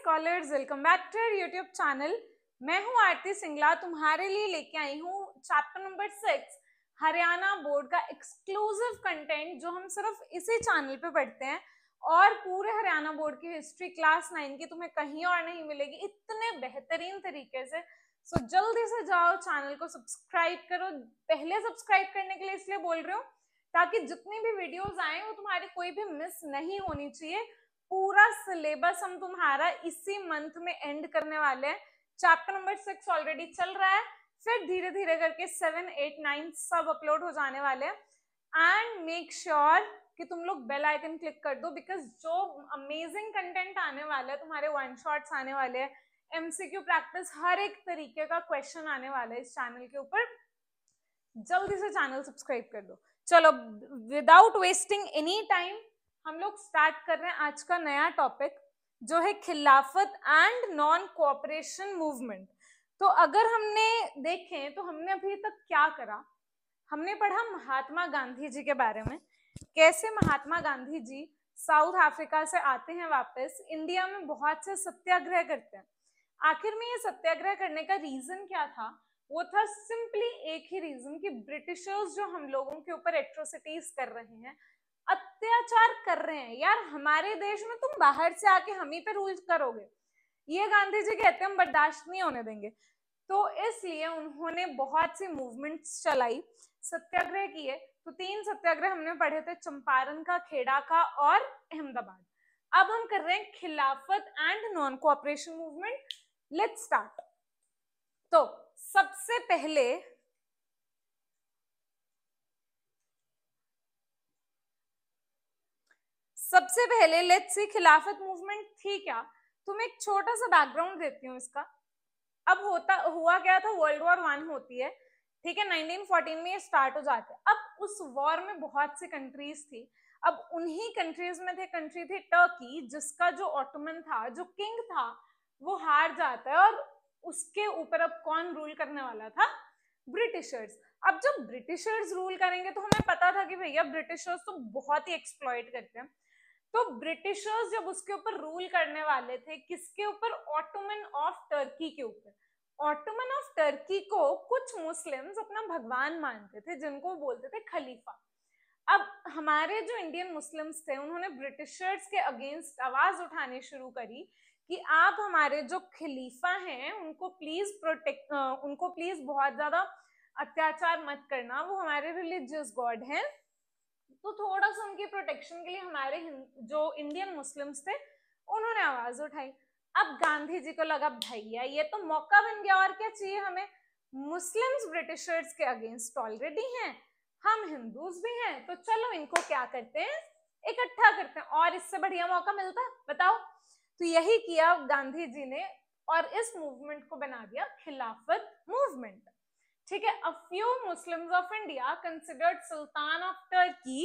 Scholars, welcome back to your YouTube channel. मैं हूं आरती सिंगला, तुम्हारे लिए लेके आई हूं चैप्टर नंबर 6 हरियाणा बोर्ड का एक्सक्लूसिव कंटेंट जो हम सिर्फ इसी चैनल पे पढ़ते हैं और पूरे हरियाणा बोर्ड की हिस्ट्री क्लास 9 की तुम्हें कहीं और नहीं मिलेगी इतने बेहतरीन तरीके से। सो जल्दी से जाओ चैनल को सब्सक्राइब करो। पहले सब्सक्राइब करने के लिए इसलिए बोल रही हूँ ताकि जितनी भी वीडियोस आए वो तुम्हारी कोई भी मिस नहीं होनी चाहिए। पूरा सिलेबस हम तुम्हारा इसी मंथ में एंड करने वाले हैं। चैप्टर नंबर 6 ऑलरेडी चल रहा है, फिर धीरे धीरे करके 7, 8, 9 सब अपलोड हो जाने वाले हैं। एंड मेक श्योर कि तुम लोग बेल आइकन क्लिक कर दो, बिकॉज जो अमेजिंग कंटेंट आने वाला है, तुम्हारे वन शॉट्स आने वाले हैं, एमसीक्यू प्रैक्टिस, हर एक तरीके का क्वेश्चन आने वाला है इस चैनल के ऊपर। जल्दी से चैनल सब्सक्राइब कर दो। चलो विदाउट वेस्टिंग एनी टाइम हम लोग स्टार्ट कर रहे हैं आज का नया टॉपिक जो है खिलाफत एंड नॉन कोऑपरेशन मूवमेंट। तो अगर हमने देखें तो हमने अभी तक क्या करा, हमने पढ़ा महात्मा गांधी जी के बारे में, कैसे महात्मा गांधी जी साउथ अफ्रीका से आते हैं वापस इंडिया में, बहुत से सत्याग्रह करते हैं। आखिर में ये सत्याग्रह करने का रीजन क्या था? वो था सिंपली एक ही रीजन कि ब्रिटिशर्स जो हम लोगों के ऊपर एट्रोसिटीज कर रहे हैं, अत्याचार कर रहे हैं। यार हमारे देश में तुम बाहर से आके हम ही पे रूल करोगे, ये गांधी जी कहते हैं हम बर्दाश्त नहीं होने देंगे। तो इसलिए उन्होंने बहुत सी मूवमेंट्स चलाई, सत्याग्रह किए। तो 3 सत्याग्रह हमने पढ़े थे, चंपारण का, खेड़ा का और अहमदाबाद। अब हम कर रहे हैं खिलाफत and non cooperation movement. Let's start. तो सबसे पहले लेट्स सी खिलाफत मूवमेंट थी क्या। तुम्हें एक छोटा सा बैकग्राउंड देती हूँ इसका। अब हुआ क्या था, वर्ल्ड वॉर 1 होती है, ठीक है, 1914 में ये स्टार्ट हो जाते हैं। अब उस वॉर में बहुत सी कंट्रीज थी। अब उन्हीं कंट्रीज में कंट्री थी टर्की, जिसका जो ऑटोमन था, जो किंग था, वो हार जाता है और उसके ऊपर अब कौन रूल करने वाला था? ब्रिटिशर्स। अब जब ब्रिटिशर्स रूल करेंगे तो हमें पता था कि भैया ब्रिटिशर्स तो बहुत ही एक्सप्लॉइट करते हैं। तो ब्रिटिशर्स जब उसके ऊपर रूल करने वाले थे, किसके ऊपर? ऑटोमन ऑफ टर्की के ऊपर। ऑटोमन ऑफ टर्की को कुछ मुस्लिम्स अपना भगवान मानते थे, जिनको बोलते थे खलीफा। अब हमारे जो इंडियन मुस्लिम्स थे, उन्होंने ब्रिटिशर्स के अगेंस्ट आवाज उठानी शुरू करी कि आप हमारे जो खलीफा हैं उनको प्लीज बहुत ज्यादा अत्याचार मत करना, वो हमारे रिलीजियस गॉड हैं। तो थोड़ा सा उनकी प्रोटेक्शन के लिए हमारे जो इंडियन मुस्लिम्स थे उन्होंने आवाज उठाई। अब गांधी जी को लगा भैया ये तो मौका बन गया, और क्या चाहिए हमें? मुस्लिम्स ब्रिटिशर्स के अगेंस्ट ऑलरेडी हैं, हम हिंदूज भी हैं, तो चलो इनको क्या करते हैं, इकट्ठा करते हैं। और इससे बढ़िया मौका मिलता है बताओ? तो यही किया गांधी जी ने और इस मूवमेंट को बना दिया खिलाफत मूवमेंट। ठीक है। A few Muslims of India considered Sultan of Turkey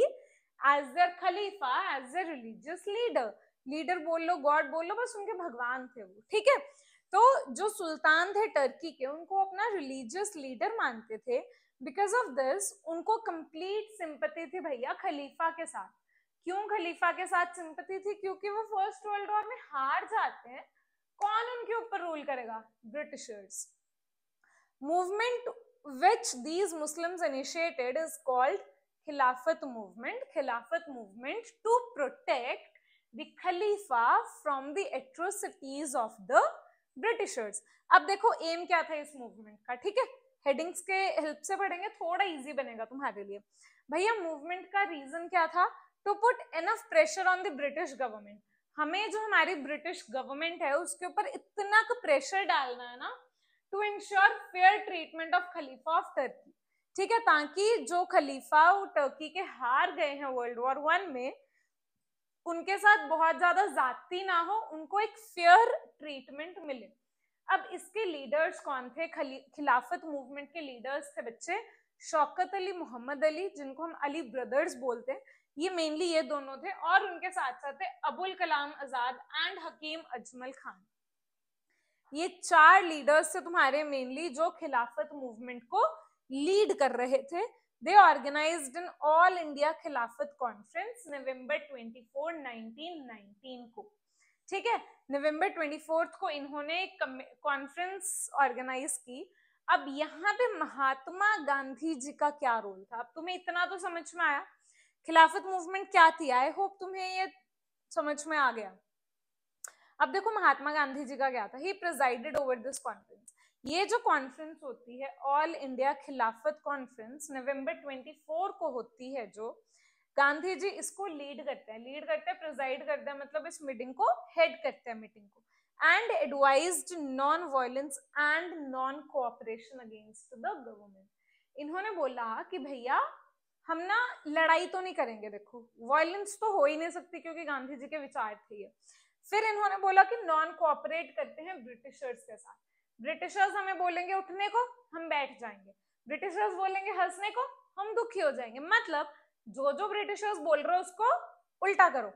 as their Khalifa, as their religious leader. Leader बोल लो, गॉड बोल लो, बस उनके भगवान थे वो। ठीक है। तो जो सुल्तान थे टर्की के, उनको अपना रिलीजियस लीडर मानते थे। बिकॉज ऑफ दिस उनको कंप्लीट सिंपैथी थी भैया खलीफा के साथ। क्यों खलीफा के साथ सिंपैथी थी? क्योंकि वो फर्स्ट वर्ल्ड वॉर में हार जाते हैं, कौन उनके ऊपर रूल करेगा? Britishers. Movement which these Muslims initiated is called Khilafat movement. Khilafat movement to protect the Khalifa from the atrocities of the Britishers. अब देखो एम क्या था इस मूवमेंट का, ठीक है, हेडिंग्स के हेल्प से पढ़ेंगे, थोड़ा इजी बनेगा तुम्हारे लिए। भैया मूवमेंट का रीजन क्या था? To put enough pressure on the British government. हमें जो हमारी ब्रिटिश गवर्नमेंट है उसके ऊपर इतना प्रेशर डालना है ना, to ensure fair treatment of खलीफा ऑफ टर्की। ठीक है, ताकि जो खलीफा टर्की के हार गए हैं वर्ल्ड वॉर 1 में, उनके साथ बहुत ज्यादा जाती ना हो, उनको एक फेयर ट्रीटमेंट मिले। अब इसके लीडर्स कौन थे? खिलाफत मूवमेंट के लीडर्स थे बच्चे शौकत अली, मोहम्मद अली, जिनको हम अली ब्रदर्स बोलते हैं, ये मेनली ये दोनों थे। और उनके साथ साथ थे अबुल कलाम आजाद एंड हकीम अजमल खान। ये 4 लीडर्स थे तुम्हारे मेनली जो खिलाफत मूवमेंट को लीड कर रहे थे। दे ऑर्गेनाइज्ड इन ऑल इंडिया खिलाफत कॉन्फ्रेंस नवंबर 24, 1919 को। ठीक है। नवंबर 24 को इन्होंने एक कॉन्फ्रेंस ऑर्गेनाइज की। अब यहाँ पे महात्मा गांधी जी का क्या रोल था, अब तुम्हें इतना तो समझ में आया खिलाफत मूवमेंट क्या थी। आई होप तुम्हें ये समझ में आ गया। अब देखो महात्मा गांधी जी का क्या था, ही प्रिजाइडेड ओवर दिस कॉन्फ्रेंस। ये जो कॉन्फ्रेंस होती है ऑल इंडिया खिलाफत कॉन्फ्रेंस नवंबर 24 को होती है, जो गांधी जी इसको लीड करते हैं, प्रिजाइड करते हैं, मतलब इस मीटिंग को हेड करते हैं मीटिंग को। And advised non violence and non cooperation against the government. इन्होंने बोला कि भैया हम ना लड़ाई तो नहीं करेंगे, देखो वायलेंस तो हो ही नहीं सकती क्योंकि गांधी जी के विचार थे ये। फिर इन्होंने बोला कि नॉन कोऑपरेट करते हैं ब्रिटिशर्स के साथ। ब्रिटिशर्स हमें बोलेंगे उठने को, हम बैठ जाएंगे, ब्रिटिशर्स बोलेंगे हंसने को, हम दुखी हो जाएंगे। मतलब जो जो ब्रिटिशर्स बोल रहे हो उसको उल्टा करो,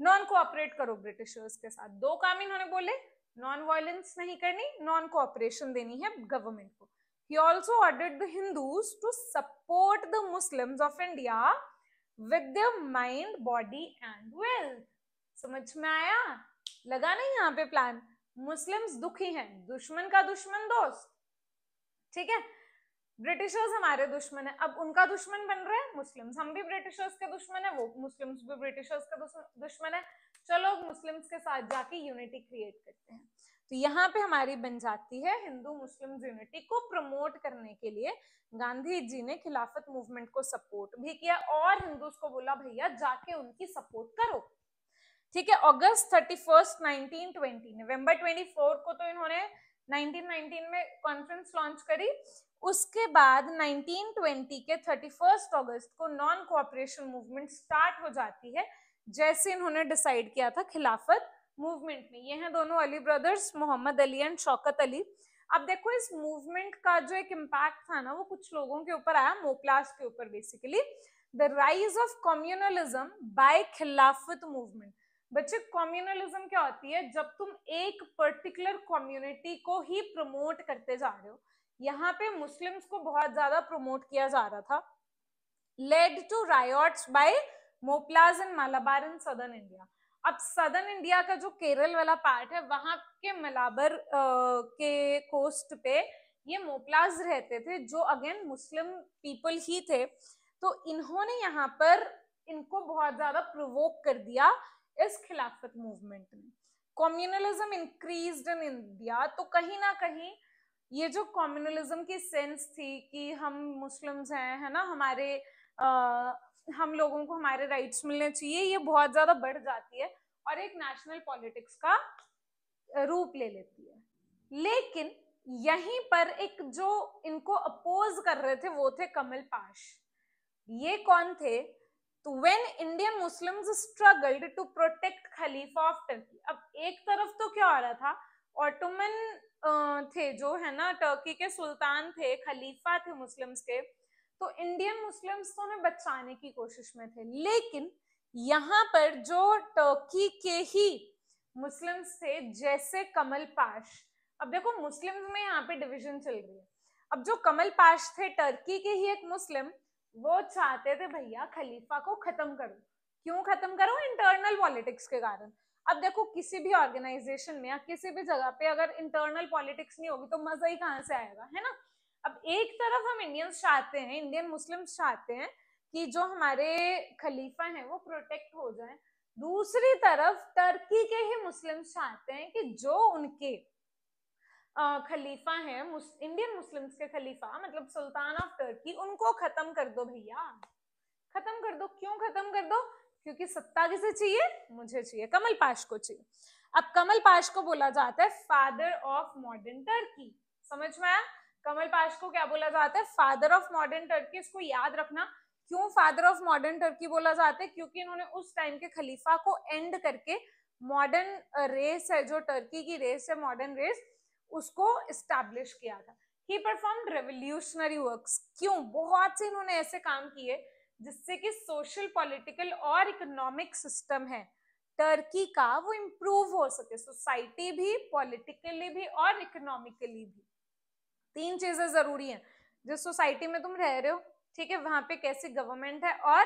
नॉन कोऑपरेट करो ब्रिटिशर्स के साथ। दो काम इन्होंने बोले, नॉन वायलेंस नहीं करनी, नॉन कोऑपरेशन देनी है गवर्नमेंट को। He also ordered the Hindus to support the Muslims of India with their mind, body and wealth. समझ में आया? लगा नहीं यहाँ पे प्लान? मुस्लिम्स दुखी हैं, दुश्मन का दुश्मन दोस्त, ठीक है। ब्रिटिशर्स हमारे दुश्मन है, अब उनका दुश्मन बन रहे हैं मुस्लिम्स, हम भी ब्रिटिशर्स के दुश्मन है, वो मुस्लिम्स भी ब्रिटिशर्स के दुश्मन है। चलो मुस्लिम्स के साथ जाके यूनिटी क्रिएट करते हैं। तो यहाँ पे हमारी बन जाती है हिंदू मुस्लिम यूनिटी को प्रमोट करने के लिए गांधी जी ने खिलाफत मूवमेंट को सपोर्ट भी किया और हिंदूज को बोला भैया जाके उनकी सपोर्ट करो, ठीक है। अगस्त 31, 1920, नवंबर 24 को तो इन्होंने 1919 में कॉन्फ्रेंस लॉन्च करी। उसके बाद 1920 के 31 अगस्त को नॉन कोऑपरेशन मूवमेंट स्टार्ट हो जाती है, जैसे इन्होंने डिसाइड किया था खिलाफत मूवमेंट में। ये हैं दोनों अली ब्रदर्स, मोहम्मद अली एंड शौकत अली। अब देखो इस मूवमेंट का जो एक इम्पैक्ट था ना वो कुछ लोगों के ऊपर आया, मोपलास के ऊपर basically. The rise of communalism by Khilafat movement. बच्चे कम्युनलिज्म क्या होती है, जब तुम एक पर्टिकुलर कम्युनिटी को ही प्रमोट करते जा रहे हो। यहाँ पे मुस्लिम्स को बहुत ज्यादा प्रमोट किया जा रहा था। Led to riots by Moplahs in Malabar in southern India. अब सदर्न इंडिया का जो केरल वाला पार्ट है वहां के मलाबर के कोस्ट पे ये मोपलाज रहते थे, जो अगेन मुस्लिम पीपल ही थे। तो इन्होंने यहाँ पर इनको बहुत ज्यादा प्रोवोक कर दिया इस खिलाफत मूवमेंट में। Communalism increased in India. तो कहीं ना कहीं ये जो कम्युनलिज्म की सेंस थी कि हम मुस्लिम्स हैं, है ना, हमारे हम लोगों को हमारे राइट्स मिलने चाहिए, ये बहुत ज्यादा बढ़ जाती है और एक नेशनल पॉलिटिक्स का रूप ले लेती है। लेकिन यहीं पर एक जो इनको अपोज कर रहे थे वो थे कमल पाश। ये कौन थे? तो when Indian Muslims struggled to protect खलीफा ऑफ टर्की। अब एक तरफ तो क्या हो रहा था, ऑटोमन थे जो है ना टर्की के सुल्तान थे, खलीफा थे मुस्लिम्स के, तो इंडियन मुस्लिम्स तो उन्हें बचाने की कोशिश में थे। लेकिन यहाँ पर जो टर्की के ही मुस्लिम्स थे जैसे कमल पाश, अब देखो मुस्लिम्स में यहाँ पे डिवीजन चल रही है। अब जो कमल पाश थे टर्की के ही एक मुस्लिम, वो चाहते थे भैया खलीफा को खत्म करो। क्यों खत्म करो? इंटरनल पॉलिटिक्स के कारण। अब देखो किसी भी ऑर्गेनाइजेशन में या किसी भी जगह पे अगर इंटरनल पॉलिटिक्स नहीं होगी तो मजा ही कहाँ से आएगा, है ना। अब एक तरफ हम इंडियंस चाहते हैं, इंडियन मुस्लिम्स चाहते हैं कि जो हमारे खलीफा हैं वो प्रोटेक्ट हो जाएं, दूसरी तरफ टर्की के ही मुस्लिम्स चाहते हैं कि जो उनके खलीफा हैं, इंडियन मुस्लिम्स के खलीफा मतलब सुल्तान ऑफ टर्की, उनको खत्म कर दो भैया, खत्म कर दो। क्यों खत्म कर दो? क्योंकि सत्ता किसे चाहिए? मुझे चाहिए, कमल पाश को चाहिए। अब कमल पाश को बोला जाता है फादर ऑफ मॉडर्न टर्की। समझ में आया? कमल पाश को क्या बोला जाता है? Father of modern Turkey. इसको याद रखना। क्यों फादर ऑफ मॉडर्न टर्की बोला जाता है? क्योंकि इन्होंने उस टाइम के खलीफा को एंड करके मॉडर्न रेस है, जो टर्की की रेस है, मॉडर्न रेस, उसको इस्टेब्लिश किया था। ही परफॉर्म्ड रेवोल्यूशनरी वर्क्स। क्यों? बहुत से इन्होंने ऐसे काम किए जिससे कि सोशल, पॉलिटिकल और इकोनॉमिक सिस्टम है टर्की का वो इंप्रूव हो सके, सोसाइटी भी, पॉलिटिकली भी और इकोनॉमिकली भी। तीन चीजें जरूरी हैं। जिस सोसाइटी में तुम रह रहे हो, ठीक है, वहां पे कैसी गवर्नमेंट है और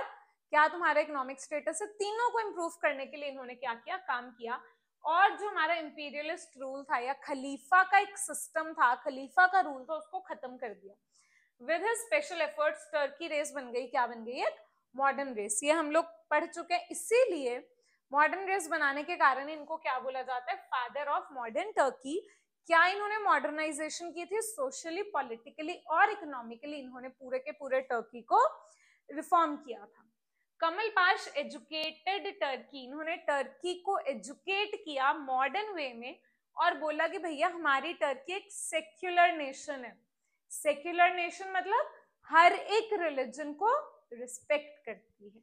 क्या तुम्हारा इकोनॉमिक स्टेटस है, तीनों को इंप्रूव करने के लिए इन्होंने क्या किया? काम किया। और जो हमारा इंपीरियलिस्ट रूल था या खलीफा का एक सिस्टम था, खलीफा का रूल था, उसको खत्म कर दिया। With his special efforts Turkey रेस बन गई, क्या बन गई, एक मॉडर्न रेस। ये हम लोग पढ़ चुके हैं। इसीलिए मॉडर्न रेस बनाने के कारण इनको क्या बोला जाता है, फादर ऑफ मॉडर्न टर्की। क्या इन्होंने मॉडर्नाइजेशन की थी, सोशली, पॉलिटिकली और इकोनॉमिकली इन्होंने पूरे के पूरे टर्की को रिफॉर्म किया था। कमल पाश एजुकेटेड टर्की, इन्होंने टर्की को एजुकेट किया मॉडर्न वे में और बोला कि भैया हमारी टर्की एक सेक्युलर नेशन है। सेक्युलर नेशन मतलब हर एक रिलीजन को रिस्पेक्ट करती है।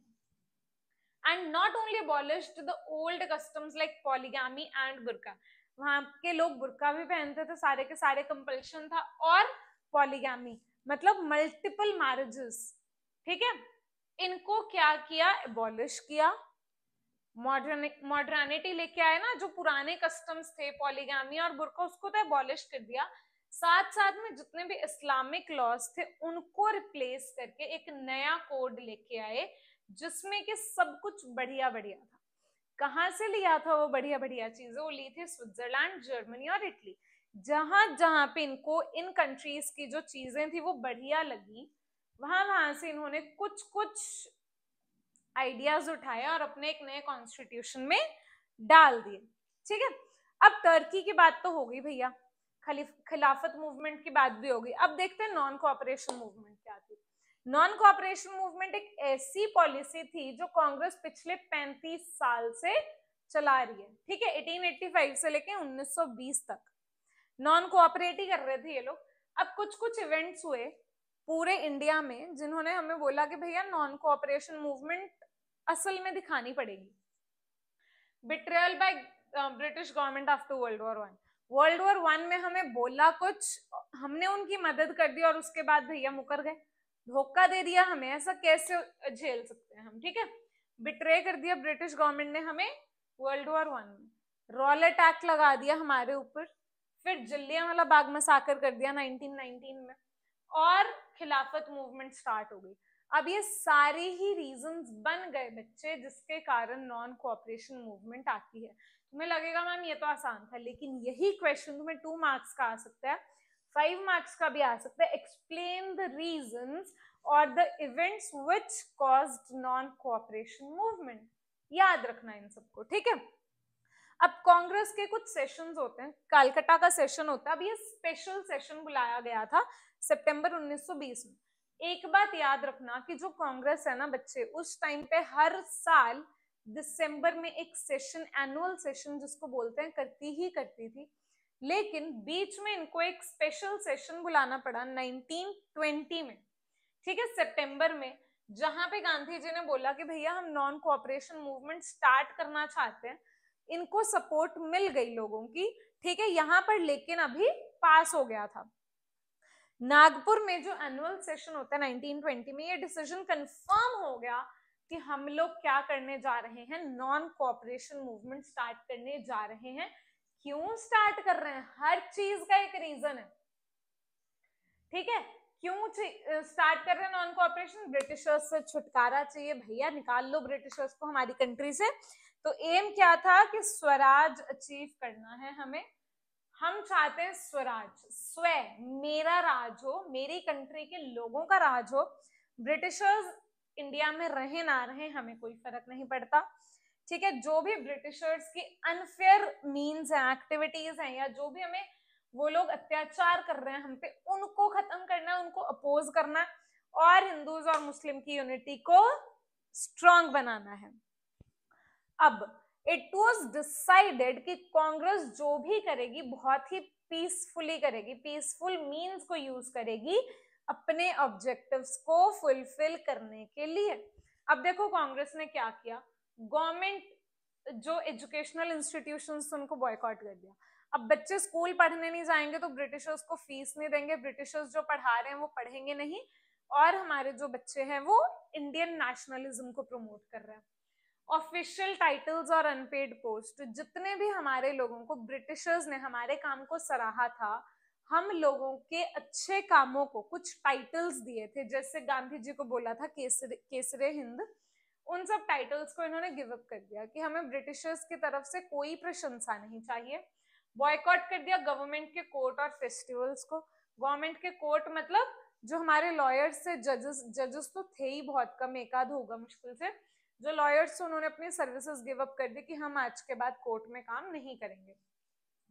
And not only abolished the old customs like polygamy and burqa, वहां के लोग बुर्का भी पहनते थे, सारे के सारे कंपल्शन था, और पॉलीगैमी मतलब मल्टीपल मैरिजेस, ठीक है, इनको क्या किया, एबॉलिश किया। मॉडर्निटी लेके आए ना, जो पुराने कस्टम्स थे पॉलीगैमी और बुर्का, उसको तो एबॉलिश कर दिया। साथ साथ में जितने भी इस्लामिक लॉज थे उनको रिप्लेस करके एक नया कोड लेके आए जिसमें कि सब कुछ बढ़िया बढ़िया था। कहां से लिया था वो बढ़िया बढ़िया चीजें, वो ली थी स्विट्जरलैंड, जर्मनी और इटली। जहां जहां पे इनको इन कंट्रीज की जो चीजें थी वो बढ़िया लगी, वहां वहां से इन्होंने कुछ कुछ आइडियाज उठाए और अपने एक नए कॉन्स्टिट्यूशन में डाल दिए। ठीक है, अब टर्की की बात तो हो गई भैया, खिलाफत मूवमेंट की बात भी होगी। अब देखते हैं नॉन कोऑपरेशन मूवमेंट क्या थी। नॉन कोऑपरेशन मूवमेंट एक ऐसी पॉलिसी थी जो कांग्रेस पिछले 35 साल से चला रही है, ठीक है, 1885 से लेके 1920 तक नॉन कोऑपरेट ही कर रहे थे ये लोग। अब कुछ कुछ इवेंट्स हुए पूरे इंडिया में जिन्होंने हमें बोला कि भैया नॉन कोऑपरेशन मूवमेंट असल में दिखानी पड़ेगी। Betrayal by British government after world war one. World war one में हमें बोला कुछ, हमने उनकी मदद कर दी और उसके बाद भैया मुकर गए, धोखा दे दिया हमें, ऐसा कैसे झेल सकते हैं हम, ठीक है। बिट्रे कर दिया ब्रिटिश गवर्नमेंट ने हमें वर्ल्ड वॉर वन में, रॉलेट एक्ट लगा दिया हमारे ऊपर, फिर जलियांवाला बाग मसाकर कर दिया 1919 में, और खिलाफत मूवमेंट स्टार्ट हो गई। अब ये सारे ही रीजंस बन गए बच्चे जिसके कारण नॉन कोऑपरेशन मूवमेंट आती है। तुम्हें लगेगा मैम ये तो आसान था, लेकिन यही क्वेश्चन तुम्हें 2 मार्क्स का आ सकता है, 5 मार्क्स का भी आ सकता है। एक्सप्लेन द रीजंस और the events which caused non cooperation movement. याद रखना इन सबको, ठीक है। अब कांग्रेस के कुछ सेशंस होते हैं, कलकत्ता का सेशन होता है, अब ये स्पेशल सेशन बुलाया गया था सितंबर 1920 में। एक बात याद रखना कि जो कांग्रेस है ना बच्चे, उस टाइम पे हर साल दिसंबर में एक सेशन, एनुअल सेशन जिसको बोलते हैं, करती ही करती थी, लेकिन बीच में इनको एक स्पेशल सेशन बुलाना पड़ा 1920 में, ठीक है, सितंबर में, जहां पे गांधी जी ने बोला कि भैया हम नॉन कोऑपरेशन मूवमेंट स्टार्ट करना चाहते हैं। इनको सपोर्ट मिल गई लोगों की, ठीक है, यहां पर, लेकिन अभी पास हो गया था। नागपुर में जो एनुअल सेशन होता है 1920 में, ये डिसीजन कंफर्म हो गया कि हम लोग क्या करने जा रहे हैं, नॉन कोऑपरेशन मूवमेंट स्टार्ट करने जा रहे हैं। क्यों स्टार्ट कर रहे हैं, हर चीज का एक रीजन है, ठीक है। क्यों स्टार्ट कर रहे हैं नॉन कोऑपरेशन, ब्रिटिशर्स से छुटकारा चाहिए भैया, निकाल लो ब्रिटिशर्स को हमारी कंट्री से। तो एम क्या था कि स्वराज अचीव करना है हमें, हम चाहते हैं स्वराज, स्व, मेरा राज हो, मेरी कंट्री के लोगों का राज हो। ब्रिटिशर्स इंडिया में रहे ना रहे हमें कोई फर्क नहीं पड़ता, ठीक है। जो भी ब्रिटिशर्स की अनफेयर मीन्स हैं, एक्टिविटीज हैं, या जो भी हमें वो लोग अत्याचार कर रहे हैं हम पे, उनको खत्म करना है, उनको अपोज करना है, और हिंदूज और मुस्लिम की यूनिटी को स्ट्रांग बनाना है। अब इट वॉज डिसाइडेड कि कांग्रेस जो भी करेगी बहुत ही पीसफुली करेगी, पीसफुल मीन्स को यूज करेगी अपने ऑब्जेक्टिव्स को फुलफिल करने के लिए। अब देखो कांग्रेस ने क्या किया, गवर्नमेंट जो एजुकेशनल इंस्टीट्यूशंस उनको बॉयकॉट कर दिया। अब बच्चे स्कूल पढ़ने नहीं जाएंगे तो ब्रिटिशर्स को फीस नहीं देंगे, ब्रिटिशर्स जो पढ़ा रहे हैं वो पढ़ेंगे नहीं, और हमारे जो बच्चे हैं वो इंडियन नेशनलिज्म को प्रमोट कर रहे हैं। ऑफिशियल टाइटल्स और अनपेड पोस्ट, जितने भी हमारे लोगों को ब्रिटिशर्स ने हमारे काम को सराहा था, हम लोगों के अच्छे कामों को कुछ टाइटल्स दिए थे, जैसे गांधी जी को बोला था केसरे हिंद, उन सब टाइटल्स को इन्होंने गिव अप कर दिया कि हमें ब्रिटिशर्स की तरफ से कोई प्रशंसा नहीं चाहिए। बॉयकॉट कर दिया गवर्नमेंट के कोर्ट और फेस्टिवल्स को। गवर्नमेंट के कोर्ट मतलब जो हमारे लॉयर्स से जजेस तो थे ही बहुत कम, एक आध होगा मुश्किल से, जो लॉयर्स थे उन्होंने अपनी सर्विसेज गिव अप कर दी कि हम आज के बाद कोर्ट में काम नहीं करेंगे,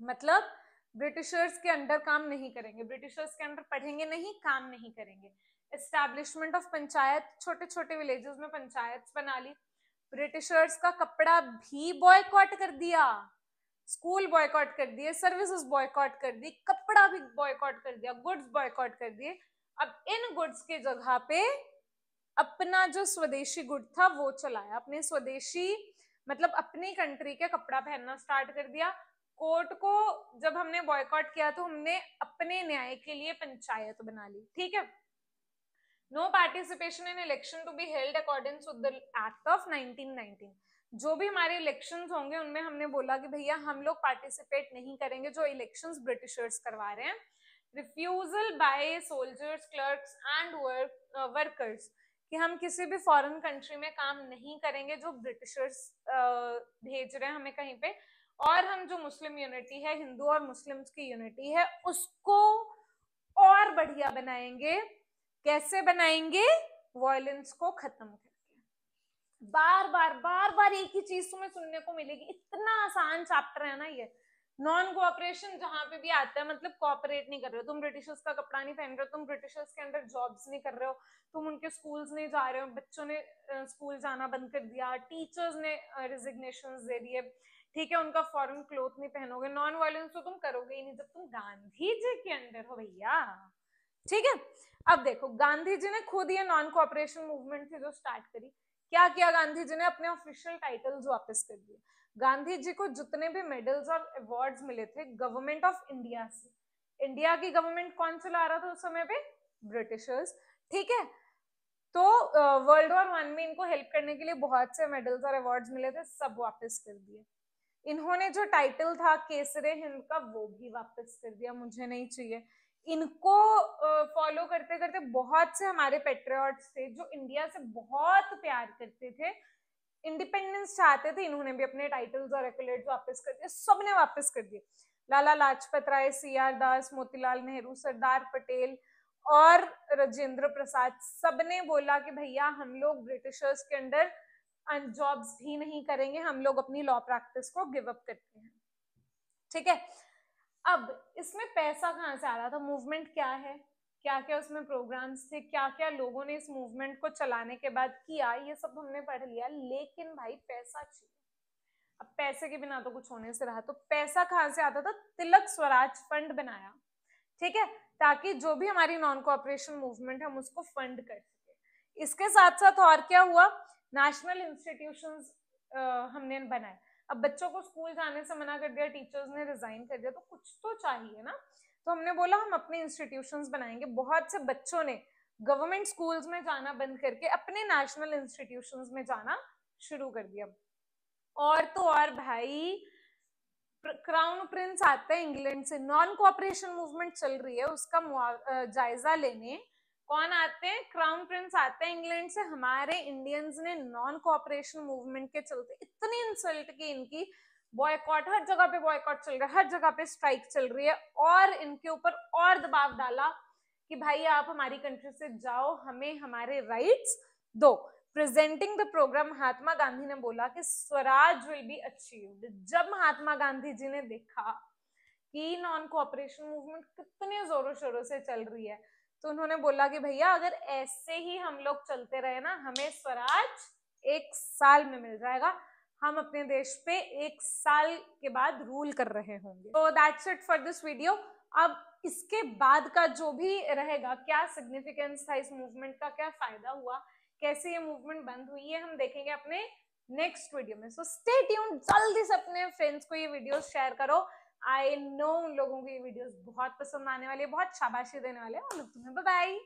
मतलब ब्रिटिशर्स के अंडर काम नहीं करेंगे, ब्रिटिशर्स के अंडर पढ़ेंगे नहीं, काम नहीं करेंगे। एस्टैब्लिशमेंट ऑफ पंचायत, छोटे छोटे विलेजेस में पंचायत बना ली। ब्रिटिशर्स का कपड़ा भी बॉयकॉट कर दिया, स्कूल बॉयकॉट कर दिए, सर्विसेज बॉयकॉट कर दी, कपड़ा भी बॉयकॉट कर दिया, गुड्स बॉयकॉट कर दिए। अब इन गुड्स के जगह पे अपना जो स्वदेशी गुड था वो चलाया, अपने स्वदेशी मतलब अपनी कंट्री के कपड़ा पहनना स्टार्ट कर दिया। कोर्ट को जब हमने बॉयकॉट किया तो हमने अपने न्याय के लिए पंचायत बना ली, ठीक है। No participation in election to be held according to the act of 1919। जो भी हमारे इलेक्शंस होंगे उनमें हमने बोला कि भैया हम लोग पार्टिसिपेट नहीं करेंगे जो इलेक्शंस ब्रिटिशर्स करवा रहे हैं। Refusal by soldiers, clerks and workers, कि हम किसी भी फॉरेन कंट्री में काम नहीं करेंगे जो ब्रिटिशर्स भेज रहे हैं हमें कहीं पे, और हम जो मुस्लिम यूनिटी है, हिंदू और मुस्लिम्स की यूनिटी है, उसको और बढ़िया बनाएंगे। कैसे बनाएंगे? वॉयलेंस को खत्म करके। बार बार एक ही चीज तुम्हें सुनने को मिलेगी, इतना आसान चैप्टर है ना ये। नॉन कोऑपरेशन जहां पे भी आता है मतलब कोऑपरेट नहीं कर रहे हो, तुम ब्रिटिशर्स का कपड़ा नहीं पहन रहे हो, तुम ब्रिटिशर्स के अंडर जॉब्स नहीं कर रहे हो, तुम उनके स्कूल्स नहीं जा रहे हो, बच्चों ने स्कूल जाना बंद कर दिया, टीचर्स ने रिजिग्नेशंस दे दिए, ठीक है, उनका फॉरेन क्लोथ नहीं पहनोगे, नॉन वायलेंस तो तुम करोगे ही नहीं जब तुम गांधी जी के अंडर हो भैया, ठीक है। अब देखो गांधी जी ने खुद ये नॉन कोऑपरेशन मूवमेंट थी जो स्टार्ट करी, क्या किया गांधी जी ने? अपने ऑफिशियल टाइटल्स वापस कर दिए। गांधी जी को जितने भी मेडल्स और अवार्ड्स मिले थे गवर्नमेंट ऑफ इंडिया से, इंडिया की गवर्नमेंट कौन चला रहा था उस समय पे? ब्रिटिशर्स, ठीक है। तो वर्ल्ड वॉर 1 में इनको हेल्प करने के लिए बहुत से मेडल्स और अवार्ड्स मिले थे, सब वापस कर दिए। इन्होंने जो टाइटल था केसरे हिंद का वो भी वापस कर दिया, मुझे नहीं चाहिए। इनको फॉलो करते करते बहुत से हमारे पेट्रियट्स थे जो इंडिया से बहुत प्यार करते थे, इंडिपेंडेंस चाहते थे, इन्होंने भी अपने टाइटल्स और एक्colades वापस कर दिए, सबने वापस कर दिए। लाला लाजपत राय, सीआर दास, मोतीलाल नेहरू, सरदार पटेल और राजेंद्र प्रसाद, सबने बोला कि भैया हम लोग ब्रिटिशर्स के अंडर जॉब्स भी नहीं करेंगे, हम लोग अपनी लॉ प्रैक्टिस को गिव अप करते हैं, ठीक है। अब इसमें पैसा कहाँ से आ रहा था? मूवमेंट क्या है, क्या क्या उसमें प्रोग्राम्स थे, क्या क्या लोगों ने इस मूवमेंट को चलाने के बाद किया, ये सब हमने पढ़ लिया, लेकिन भाई पैसा चाहिए। अब पैसे के बिना तो कुछ होने से रहा, तो पैसा कहाँ से आता था? तिलक स्वराज फंड बनाया, ठीक है, ताकि जो भी हमारी नॉन कोऑपरेशन मूवमेंट है हम उसको फंड कर सके। इसके साथ साथ और क्या हुआ? नेशनल इंस्टीट्यूशंस हमने बनाए। अब बच्चों को स्कूल जाने से मना कर दिया, टीचर्स ने रिजाइन कर दिया, तो कुछ तो चाहिए ना, तो हमने बोला हम अपने इंस्टीट्यूशंस बनाएंगे। बहुत से बच्चों ने गवर्नमेंट स्कूल्स में जाना बंद करके अपने नेशनल इंस्टीट्यूशंस में जाना शुरू कर दिया। और तो और भाई क्राउन प्रिंस आता है इंग्लैंड से, नॉन कोऑपरेशन मूवमेंट चल रही है उसका जायजा लेने कौन आते हैं? क्राउन प्रिंस आते हैं इंग्लैंड से। हमारे इंडियंस ने नॉन कोऑपरेशन मूवमेंट के चलते इतनी इंसल्ट की इनकी, बॉयकॉट, हर जगह पे बॉयकॉट चल रहा है, हर जगह पे स्ट्राइक चल रही है, और इनके ऊपर और दबाव डाला कि भाई आप हमारी कंट्री से जाओ, हमें हमारे राइट्स दो। Presenting the programme Mahatma Gandhi ने बोला कि स्वराज विल बी अचीव्ड। जब महात्मा गांधी जी ने देखा कि नॉन कोऑपरेशन मूवमेंट कितने जोरों शोरों से चल रही है, तो उन्होंने बोला कि भैया अगर ऐसे ही हम लोग चलते रहे ना, हमें स्वराज 1 साल में मिल जाएगा, हम अपने देश पे 1 साल के बाद रूल कर रहे होंगे। तो that's it for this video. अब इसके बाद का जो भी रहेगा, क्या सिग्निफिकेंस था इस मूवमेंट का, क्या फायदा हुआ, कैसे ये मूवमेंट बंद हुई है, हम देखेंगे अपने नेक्स्ट वीडियो में। सो स्टे ट्यून्ड, जल्दी से अपने फ्रेंड्स को ये वीडियोस शेयर करो। आई नो उन लोगों को ये वीडियोस बहुत पसंद आने वाली है, बहुत शाबाशी देने वाले हैं उन लोग तुम्हें। Bye bye.